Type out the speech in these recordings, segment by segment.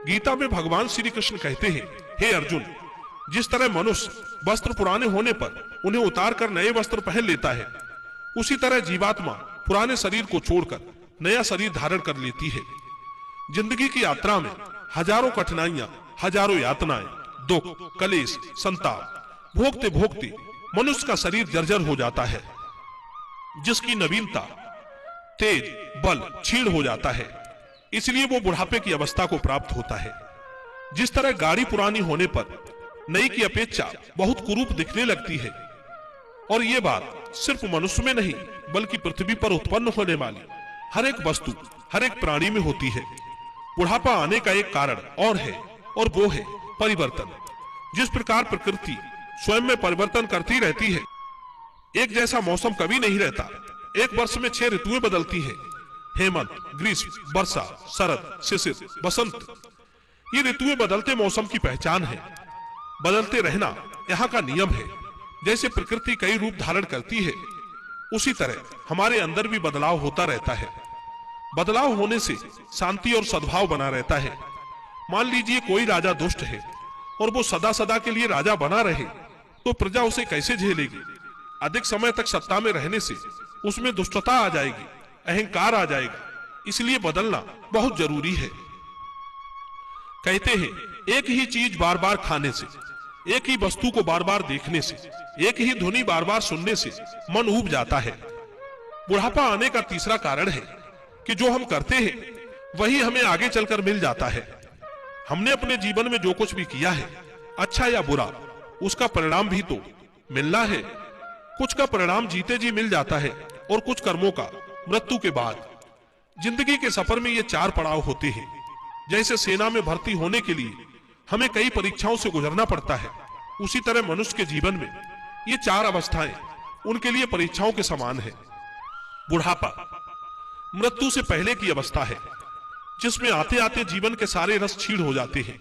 गीता में भगवान श्री कृष्ण कहते हैं, हे अर्जुन, जिस तरह मनुष्य वस्त्र पुराने होने पर उन्हें उतार कर नए वस्त्र पहन लेता है, उसी तरह जीवात्मा पुराने शरीर को छोड़कर नया शरीर धारण कर लेती है। जिंदगी की यात्रा में हजारों कठिनाइयां, हजारों यातनाएं, दुख, कलेश, संताप भोगते भोगते मनुष्य का शरीर जर्जर हो जाता है, जिसकी नवीनता, तेज, बल क्षीण हो जाता है। इसलिए वो बुढ़ापे की अवस्था को प्राप्त होता है। जिस तरह गाड़ी पुरानी होने पर नई की अपेक्षा बहुत कुरूप दिखने लगती है, और ये बात सिर्फ मनुष्य में नहीं बल्कि पृथ्वी पर उत्पन्न होने वाली हर एक वस्तु, हर एक प्राणी में होती है। बुढ़ापा आने का एक कारण और है, और वो है परिवर्तन। जिस प्रकार प्रकृति स्वयं में परिवर्तन करती रहती है, एक जैसा मौसम कभी नहीं रहता। एक वर्ष में 6 ऋतुएं बदलती हैं, हेमंत, ग्रीष्म, वर्षा, शरद, शिशिर, बसंत। ये ऋतुएं बदलते मौसम की पहचान है। बदलते रहना यहाँ का नियम है। जैसे प्रकृति कई रूप धारण करती है, उसी तरह हमारे अंदर भी बदलाव होता रहता है। बदलाव होने से शांति और सद्भाव बना रहता है। मान लीजिए कोई राजा दुष्ट है और वो सदा सदा के लिए राजा बना रहे, तो प्रजा उसे कैसे झेलेगी? अधिक समय तक सत्ता में रहने से उसमें दुष्टता आ जाएगी, अहंकार आ जाएगा। इसलिए बदलना बहुत जरूरी है। कहते हैं, एक ही चीज बार बार खाने से, एक ही वस्तु को बार बार देखने से, एक ही ध्वनि बार बार सुनने से मन ऊब जाता है। बुढ़ापा आने का तीसरा कारण है कि जो हम करते हैं वही हमें आगे चलकर मिल जाता है। हमने अपने जीवन में जो कुछ भी किया है, अच्छा या बुरा, उसका परिणाम भी तो मिलना है। कुछ का परिणाम जीते जी मिल जाता है और कुछ कर्मों का मृत्यु के बाद। जिंदगी के सफर में ये 4 पड़ाव होते हैं। जैसे सेना में भर्ती होने के लिए हमें कई परीक्षाओं से गुजरना पड़ता है, उसी तरह मनुष्य के जीवन में ये 4 अवस्थाएं उनके लिए परीक्षाओं के समान है। बुढ़ापा मृत्यु से पहले की अवस्था है, जिसमें आते आते जीवन के सारे रस क्षीण हो जाते हैं।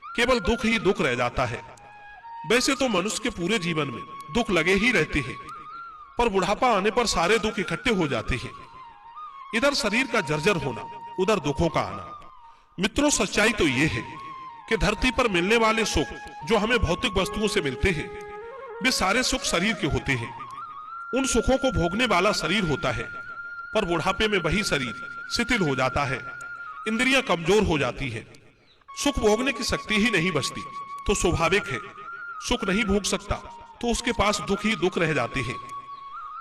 केवल दुख ही दुख रह जाता है। वैसे तो मनुष्य के पूरे जीवन में दुख लगे ही रहते हैं, पर बुढ़ापा आने पर सारे दुख इकट्ठे हो जाते हैं। इधर शरीर का जर्जर होना, उधर दुखों का आना। मित्रों, सच्चाई तो ये है कि धरती पर मिलने वाले सुख जो हमें भौतिक वस्तुओं से मिलते हैं, वे सारे सुख शरीर के होते हैं। उन सुखों को भोगने वाला शरीर होता है, पर बुढ़ापे में वही शरीर शिथिल हो जाता है, इंद्रियां कमजोर हो जाती है, सुख भोगने की शक्ति ही नहीं बचती। तो स्वाभाविक है, सुख नहीं भोग सकता तो उसके पास दुख ही दुख रह जाते हैं।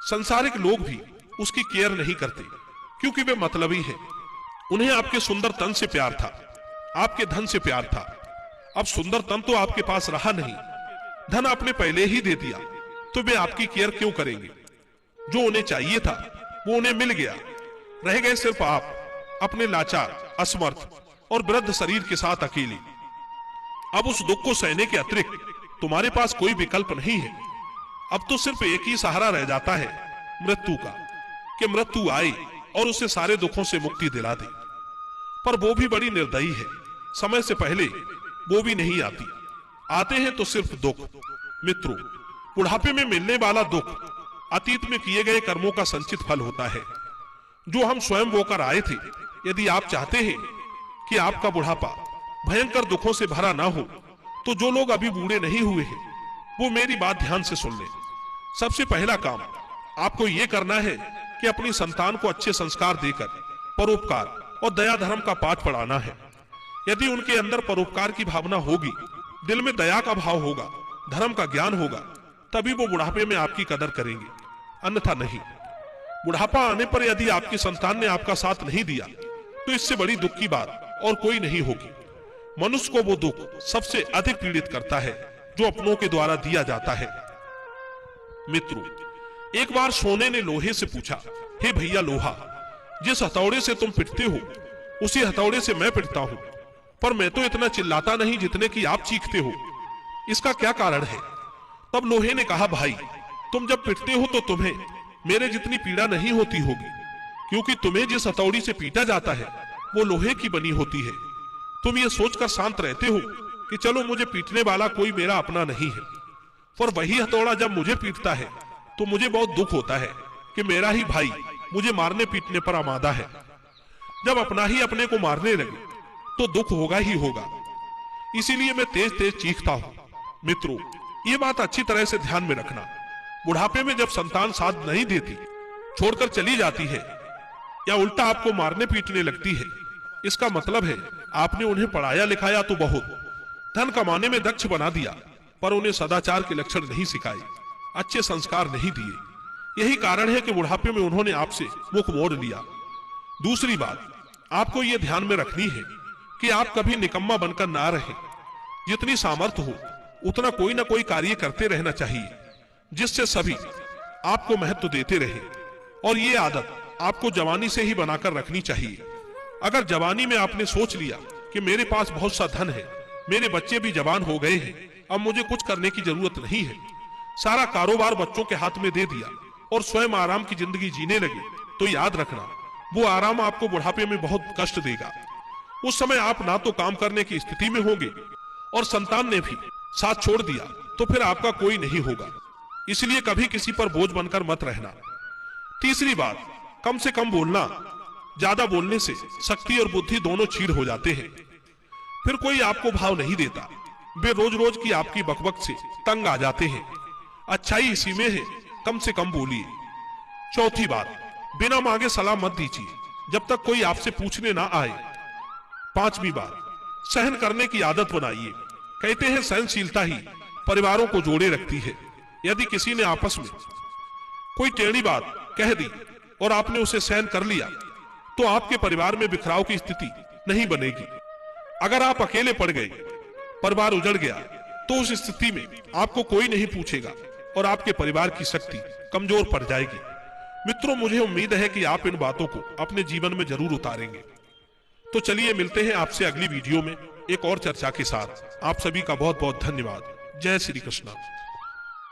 संसारिक लोग भी उसकी केयर नहीं करते, क्योंकि वे मतलबी हैं। उन्हें आपके सुंदर तन से प्यार था, आपके धन से प्यार था। अब सुंदर तन तो आपके पास रहा नहीं, धन आपने पहले ही दे दिया, तो वे आपकी केयर क्यों करेंगे? जो उन्हें चाहिए था वो उन्हें मिल गया, रह गए सिर्फ आप अपने लाचार, असमर्थ और वृद्ध शरीर के साथ अकेले। अब उस दुख को सहने के अतिरिक्त तुम्हारे पास कोई विकल्प नहीं है। अब तो सिर्फ एक ही सहारा रह जाता है, मृत्यु का, कि मृत्यु आए और उसे सारे दुखों से मुक्ति दिला दे। पर वो भी बड़ी निर्दयी है, समय से पहले वो भी नहीं आती। आते हैं तो सिर्फ दुख। मित्रों, बुढ़ापे में मिलने वाला दुख अतीत में किए गए कर्मों का संचित फल होता है, जो हम स्वयं बोकर आए थे। यदि आप चाहते हैं कि आपका बुढ़ापा भयंकर दुखों से भरा ना हो, तो जो लोग अभी बूढ़े नहीं हुए हैं वो मेरी बात ध्यान से सुन लें। सबसे पहला काम आपको ये करना है कि अपनी संतान को अच्छे संस्कार देकर परोपकार और दया धर्म का पाठ पढ़ाना है। यदि उनके अंदर परोपकार की भावना होगी, दिल में दया का भाव होगा, धर्म का ज्ञान होगा, तभी वो बुढ़ापे में आपकी कदर करेंगे, अन्यथा नहीं। बुढ़ापा आने पर यदि आपकी संतान ने आपका साथ नहीं दिया, तो इससे बड़ी दुख की बात और कोई नहीं होगी। मनुष्य को वो दुख सबसे अधिक पीड़ित करता है जो अपनों के द्वारा दिया जाता है। मित्रों, एक बार सोने ने लोहे से पूछा, हे भैया लोहा, जिस हथौड़े से तुम पिटते हो उसी हथौड़े से मैं पिटता हूं, पर मैं तो इतना चिल्लाता नहीं जितने कि आप चीखते हो, इसका क्या कारण है? तब लोहे ने कहा, भाई, तुम जब पिटते हो तो तुम्हें मेरे जितनी पीड़ा नहीं होती होगी, क्योंकि तुम्हें जिस हथौड़ी से पीटा जाता है वो लोहे की बनी होती है। तुम ये सोचकर शांत रहते हो कि चलो मुझे पीटने वाला कोई मेरा अपना नहीं है, पर वही हथौड़ा जब मुझे पीटता है तो मुझे बहुत दुख होता है कि मेरा ही भाई मुझे मारने पीटने पर आमादा है। जब अपना ही अपने को मारने लगे तो दुख होगा ही होगा। इसीलिए मैं तेज तेज चीखता हूं। मित्रों, ये बात अच्छी तरह से ध्यान में रखना। बुढ़ापे में जब संतान साथ नहीं देती, छोड़कर चली जाती है या उल्टा आपको मारने पीटने लगती है, इसका मतलब है आपने उन्हें पढ़ाया लिखाया तो बहुत, धन कमाने में दक्ष बना दिया, पर उन्हें सदाचार के लक्षण नहीं सिखाए, अच्छे संस्कार नहीं दिए। यही कारण है कि बुढ़ापे में उन्होंने आपसे मुख मोड़ लिया। दूसरी बात आपको यह ध्यान में रखनी है कि आप कभी निकम्मा बनकर ना रहें। जितनी सामर्थ्य हो उतना कोई ना कोई कार्य करते रहना चाहिए, जिससे सभी आपको महत्व देते रहे। और ये आदत आपको जवानी से ही बनाकर रखनी चाहिए। अगर जवानी में आपने सोच लिया कि मेरे पास बहुत सा धन है, मेरे बच्चे भी जवान हो गए हैं, अब मुझे कुछ करने की जरूरत नहीं है, सारा कारोबार बच्चों के हाथ में दे दिया और स्वयं आराम की जिंदगी जीने लगे, तो याद रखना वो आराम आपको बुढ़ापे में बहुत कष्ट देगा। उस समय आप ना तो काम करने की स्थिति में होंगे और संतान ने भी साथ छोड़ दिया तो फिर आपका कोई नहीं होगा। इसलिए कभी किसी पर बोझ बनकर मत रहना। तीसरी बात, कम से कम बोलना। ज्यादा बोलने से शक्ति और बुद्धि दोनों छीड़ हो जाते हैं, फिर कोई आपको भाव नहीं देता। वे रोज रोज की आपकी बकबक से तंग आ जाते हैं। अच्छाई इसी में है, कम से कम बोलिए। चौथी बात, बिना मांगे सलाह मत दीजिए जब तक कोई आपसे पूछने ना आए। पांचवी बात, सहन करने की आदत बनाइए। कहते हैं सहनशीलता ही परिवारों को जोड़े रखती है। यदि किसी ने आपस में कोई टेढ़ी बात कह दी और आपने उसे सहन कर लिया तो आपके परिवार में बिखराव की स्थिति नहीं बनेगी। अगर आप अकेले पड़ गए, परिवार उजड़ गया, तो उस स्थिति में आपको कोई नहीं पूछेगा और आपके परिवार की शक्ति कमजोर पड़ जाएगी। मित्रों, मुझे उम्मीद है कि आप इन बातों को अपने जीवन में जरूर उतारेंगे। तो चलिए मिलते हैं आपसे अगली वीडियो में एक और चर्चा के साथ। आप सभी का बहुत बहुत धन्यवाद। जय श्री कृष्ण।